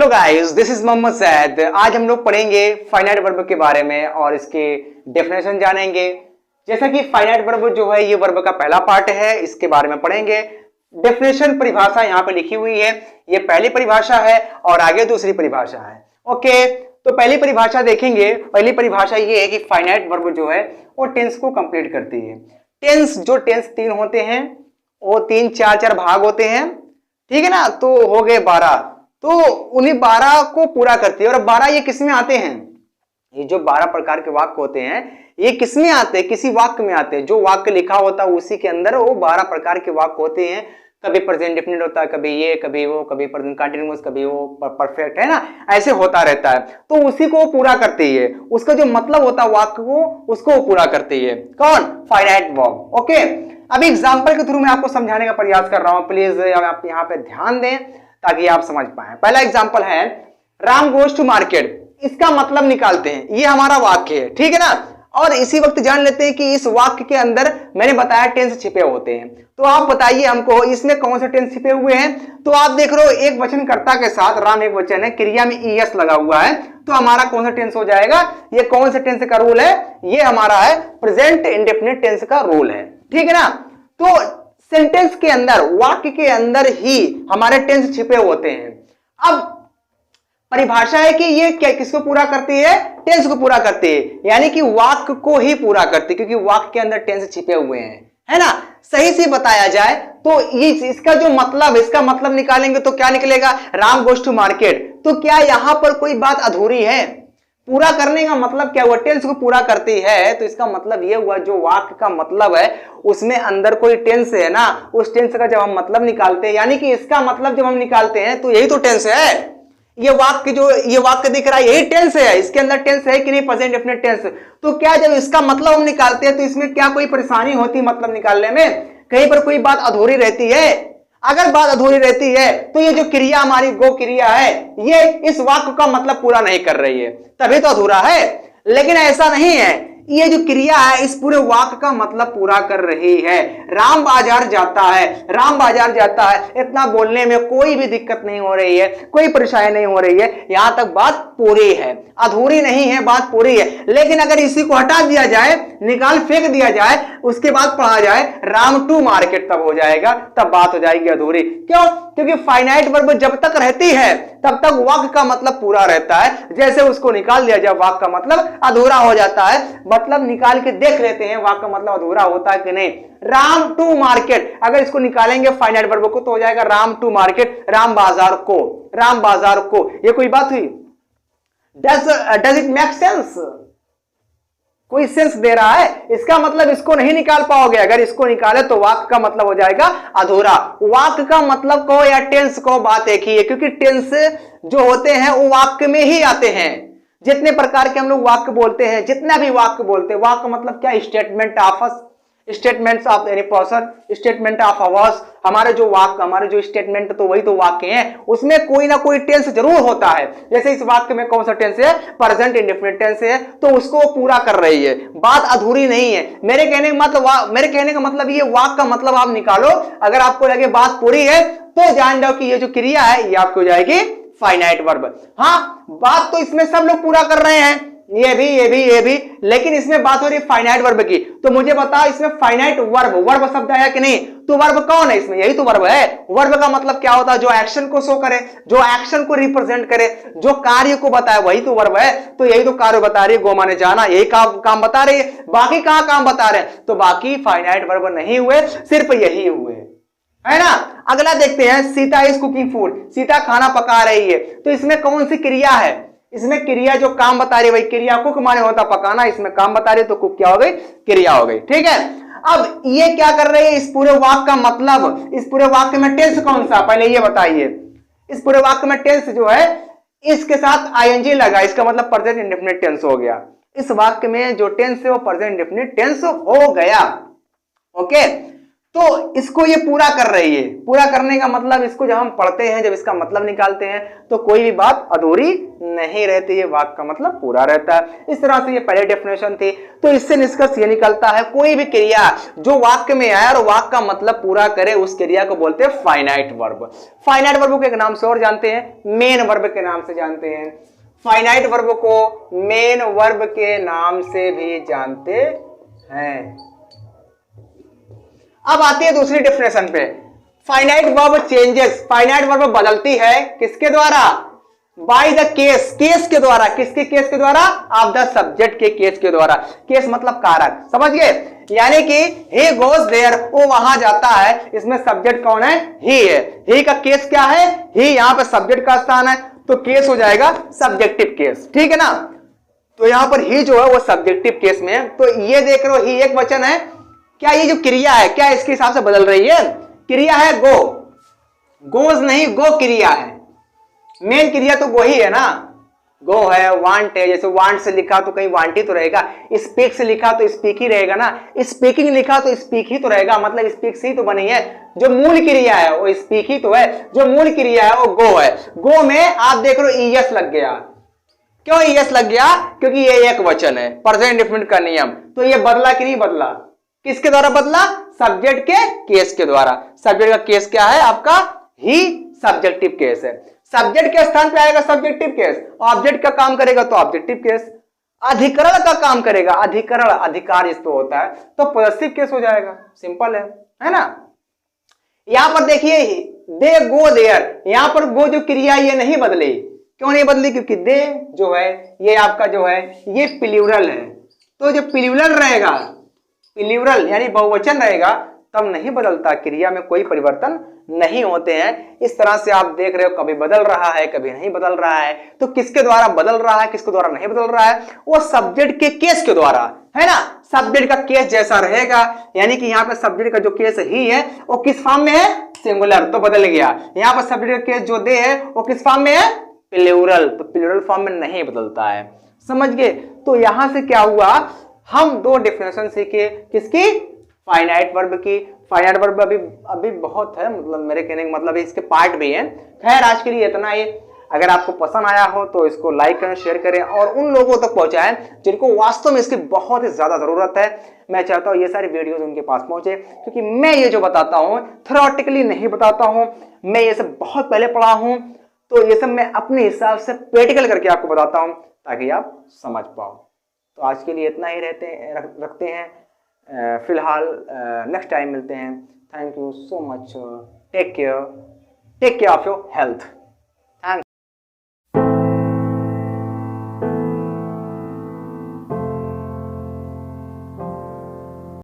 Guys, this is Mohammed Saeed. आज हम लोग पढ़ेंगे फाइनाइट वर्ब के बारे में और इसके डेफिनेशन जानेंगे। जैसा कि फाइनाइट वर्ब जो है ये वर्ब का पहला पार्ट है, इसके बारे में पढ़ेंगे। डेफिनेशन परिभाषा यहाँ पे लिखी हुई है, ये पहली परिभाषा है और आगे दूसरी परिभाषा है। ओके, तो पहली परिभाषा देखेंगे। पहली परिभाषा ये है कि फाइनाइट वर्ब जो है वो टेंस को कंप्लीट करती है। टेंस तीन होते हैं, वो तीन चार भाग होते हैं, ठीक है ना। तो हो गए 12, तो उन्हीं 12 को पूरा करती है। और 12 ये किस में आते हैं? ये जो 12 प्रकार के वाक्य होते हैं ये किस में आते हैं? किसी वाक्य में आते हैं। जो वाक्य लिखा होता है उसी के अंदर वो 12 प्रकार के वाक्य होते हैं। कभी प्रेजेंट डेफिनिट होता है, कभी ये, कभी वो, कभी प्रेजेंट कंटीन्यूअस, कभी वो परफेक्ट, है ना। ऐसे होता रहता है, तो उसी को पूरा करती है। उसका जो मतलब होता है वाक्य को, उसको वो पूरा करती है। कौन? Finite verb. ओके, अभी एग्जाम्पल के थ्रू मैं आपको समझाने का प्रयास कर रहा हूं। प्लीज आप यहाँ पे ध्यान दें ताकि आप समझ पाए। पहला एग्जाम्पल है राम गोज टू मार्केट। इसका मतलब निकालते हैं, ये हमारा वाक्य है, ठीक है ना। और इसी वक्त जान लेते हैं कि इस वाक्य के अंदर मैंने बताया टेंस छिपे होते हैं। तो आप बताइए हमको इसमें कौन से टेंस छिपे हुए हैं। तो आप देख रहे हो एक वचनकर्ता के साथ राम एक वचन है, क्रिया में ईएस लगा हुआ है, तो हमारा कौन सा टेंस हो जाएगा? ये कौन से टेंस का रूल है? ये हमारा है प्रेजेंट इंडेफिनिट टेंस का रूल है, ठीक है ना। तो सेंटेंस के अंदर, वाक्य के अंदर ही हमारे टेंस छिपे होते हैं। अब परिभाषा है कि ये क्या किसको पूरा करती है? टेंस को पूरा करती है, यानी कि वाक्य को ही पूरा करती है, क्योंकि वाक्य के अंदर टेंस छिपे हुए हैं, है ना। सही से बताया जाए तो इसका जो मतलब, इसका मतलब निकालेंगे तो क्या निकलेगा? Ram goes to market. तो क्या यहां पर कोई बात अधूरी है? पूरा करने का मतलब क्या हुआ? टेंस को पूरा करती है, तो इसका मतलब यह हुआ जो वाक्य का मतलब है उसमें अंदर कोई टेंस है ना, उस टेंस का जब हम मतलब निकालते हैं, यानी कि इसका मतलब जब हम निकालते हैं तो यही तो टेंस है। ये वाक्य दिख रहा है, यही टेंस है। इसके अंदर टेंस है कि नहीं? Present definite tense. तो क्या जब इसका मतलब हम निकालते हैं तो इसमें क्या कोई परेशानी होती मतलब निकालने में? कहीं पर कोई बात अधूरी रहती है? अगर बात अधूरी रहती है तो ये जो क्रिया हमारी गो क्रिया है, ये इस वाक्य का मतलब पूरा नहीं कर रही है, तभी तो अधूरा है। लेकिन ऐसा नहीं है, ये जो क्रिया है इस पूरे वाक्य का मतलब पूरा कर रही है। राम बाजार जाता है, राम बाजार जाता है, इतना बोलने में कोई भी दिक्कत नहीं हो रही है, कोई परेशानी नहीं हो रही है, यहां तक बात पूरी है, अधूरी नहीं है, बात पूरी है। लेकिन अगर इसी को हटा दिया जाए, निकाल फेंक दिया जाए, उसके बाद पढ़ा जाए राम टू मार्केट, तब हो जाएगा, तब बात हो जाएगी अधूरी। क्यों? क्योंकि फाइनाइट वर्ब जब तक रहती है तब तक वाक्य का मतलब पूरा रहता है। जैसे उसको निकाल दिया जाए वाक्य का मतलब अधूरा हो जाता है। मतलब निकाल के देख लेते हैं वाक्य का मतलब अधूरा होता है कि नहीं। राम टू मार्केट, अगर इसको निकालेंगे फाइनाइट वर्ब को तो हो जाएगा राम टू मार्केट, राम बाजार को, राम बाजार को। ये कोई बात हुई? Does it make sense? कोई सेंस दे रहा है? इसका मतलब इसको नहीं निकाल पाओगे। अगर इसको निकाले तो वाक्य का मतलब हो जाएगा अधूरा। वाक्य का मतलब कहो या टेंस कहो, बात एक ही है, क्योंकि टेंस जो होते हैं वो वाक्य में ही आते हैं। जितने प्रकार के हम लोग वाक्य बोलते हैं, जितना भी वाक्य बोलते हैं, वाक्य मतलब क्या? Statement of, statements of any person, statement of ours. हमारे जो वाक्य, हमारे जो स्टेटमेंट, तो वही तो वाक्य हैं, उसमें कोई ना कोई टेंस जरूर होता है। जैसे इस वाक्य में कौन सा टेंस है? प्रेजेंट इंडेफिनिट टेंस है, तो उसको पूरा कर रही है, बात अधूरी नहीं है। मेरे कहने का मतलब ये वाक्य का मतलब आप निकालो। अगर आपको लगे बात पूरी है तो जान जाओ कि ये जो क्रिया है ये आपको हो जाएगी फाइनाइट वर्ब। हाँ, बात तो इसमें सब लोग पूरा कर रहे हैं, ये भी, लेकिन इसमें बात हो रही है फाइनाइट वर्ब की। तो मुझे बताओ इसमें फाइनाइट वर्ब शब्द आया कि नहीं? तो वर्ब कौन है इसमें? यही तो वर्ब है। वर्ब का मतलब क्या होता है? जो एक्शन को शो करे, जो एक्शन को रिप्रेजेंट करे, जो कार्य को बताए, वही तो वर्ब है। तो यही तो कार्य बता रही है, गो माने जाना, यही काम बता रही है। बाकी कहां काम बता रहे हैं? तो बाकी फाइनाइट वर्ब नहीं हुए, सिर्फ यही हुए, है ना। अगला देखते हैं, Sita is cooking food. Sita खाना पका रही है, तो इसमें कौन सी क्रिया है? इसमें क्रिया जो काम बता रही है वही क्रिया। कुक माने होता पकाना, इसमें काम बता रही है तो कुक क्या हो गई? क्रिया हो गई, ठीक है। अब ये क्या कर रहे हैं? इस पूरे वाक्य का मतलब, इस पूरे वाक्य में टेंस कौन सा? पहले ये बताइए। इस पूरे वाक्य में टेंस जो है इसके साथ आईएनजी लगा, इसका मतलब प्रेजेंट इंडेफिनिट टेंस हो गया। इस वाक्य में जो टेंस है वो प्रेजेंट इंडेफिनिट टेंस हो गया। ओके, तो इसको ये पूरा कर रही है। पूरा करने का मतलब, इसको जब हम पढ़ते हैं, जब इसका मतलब निकालते हैं, तो कोई भी बात अधूरी नहीं रहती है, वाक्य का मतलब पूरा रहता है। इस तरह से ये पहले डेफिनेशन थी। तो इससे निष्कर्ष ये निकलता है, कोई भी क्रिया जो वाक्य में आए और वाक्य का मतलब पूरा करे, उस क्रिया को बोलते हैं फाइनाइट वर्ब। फाइनाइट वर्ब को एक नाम से और जानते हैं, मेन वर्ब के नाम से जानते हैं। फाइनाइट वर्ब को मेन वर्ब के नाम से भी जानते हैं। अब आती है दूसरी डेफिनेशन पे। Finite verb changes, finite verb बदलती है किसके द्वारा? बाय द केस, केस के द्वारा। किसके केस के द्वारा? ऑफ द सब्जेक्ट के केस के द्वारा। केस मतलब कारक, समझ गए? यानी कि he goes there, वो वहां जाता है, इसमें सब्जेक्ट कौन है? he है। he का केस क्या है? he यहां पर सब्जेक्ट का स्थान है, तो केस हो जाएगा सब्जेक्टिव केस, ठीक है ना? तो यहां पर he जो है वो सब्जेक्टिव केस में है। तो ये देख रहे हो, he एक वचन है। क्या ये जो क्रिया है, क्या इसके हिसाब से बदल रही है? क्रिया है गो, गोज नहीं, गो क्रिया है। मेन क्रिया तो गो ही है ना, गो है, वांट है। जैसे वांट से लिखा तो कहीं वांट ही तो रहेगा, स्पीक से लिखा तो स्पीक ही रहेगा ना, स्पीकिंग लिखा तो स्पीक ही तो रहेगा, मतलब स्पीक से ही तो बनी है। जो मूल क्रिया है वो स्पीक ही तो है, जो मूल क्रिया है वो गो है। गो में आप देख रहे हो ईएस लग गया। क्यों ईएस लग गया? क्योंकि ये एक वचन है, प्रेजेंट इंडेफिनिट का नियम। तो ये बदला कि नहीं बदला? किसके द्वारा बदला? सब्जेक्ट के केस के द्वारा। सब्जेक्ट का केस क्या है आपका? ही सब्जेक्टिव केस है। सब्जेक्ट के स्थान पे आएगा सब्जेक्टिव केस, ऑब्जेक्ट का काम करेगा तो ऑब्जेक्टिव केस, अधिकरण का काम करेगा, अधिकरण अधिकार इस तो होता है, तो पॉसेसिव केस हो जाएगा। सिंपल है ना? यहां पर देखिए, दे गो देयर, यहां पर गो जो क्रिया ये नहीं बदली। क्यों नहीं बदली? क्योंकि दे जो है ये आपका जो है ये प्लूरल है। तो जो प्लूरल रहेगा, प्लूरल यानी बहुवचन रहेगा, तब नहीं बदलता, क्रिया में कोई परिवर्तन नहीं होते हैं। इस तरह से आप देख रहे हो, कभी बदल रहा है कभी नहीं बदल रहा है। तो किसके द्वारा बदल रहा है, किसके द्वारा नहीं बदल रहा है? वो सब्जेक्ट के केस के द्वारा, है ना? सब्जेक्ट का केस जैसा रहेगा, यानी कि यहाँ पे सब्जेक्ट का जो केस ही है वो किस फॉर्म में है? सिंगुलर, तो बदल गया। यहाँ पर सब्जेक्ट का केस जो दे है वो किस फॉर्म में है? प्लूरल, तो प्लूरल फॉर्म में नहीं बदलता है। समझ गए? तो यहां से क्या हुआ, हम दो डेफिनेशन सीखे, किसकी? फाइनाइट वर्ब की। फाइनाइट वर्ब अभी बहुत है, मतलब मेरे कहने का मतलब है इसके पार्ट भी हैं। खैर आज के लिए इतना ही। अगर आपको पसंद आया हो तो इसको लाइक करें, शेयर करें और उन लोगों तक पहुंचाएं जिनको वास्तव में इसकी बहुत ही ज्यादा जरूरत है। मैं चाहता हूं ये सारी वीडियोस उनके पास पहुंचे, क्योंकि मैं ये जो बताता हूं थ्योरेटिकली नहीं बताता हूं, मैं ये सब बहुत पहले पढ़ा हूं, तो ये सब मैं अपने हिसाब से प्रैक्टिकल करके आपको बताता हूं ताकि आप समझ पाओ। तो आज के लिए इतना ही रखते हैं। फिलहाल नेक्स्ट टाइम मिलते हैं। Thank you so much. Take care of your health.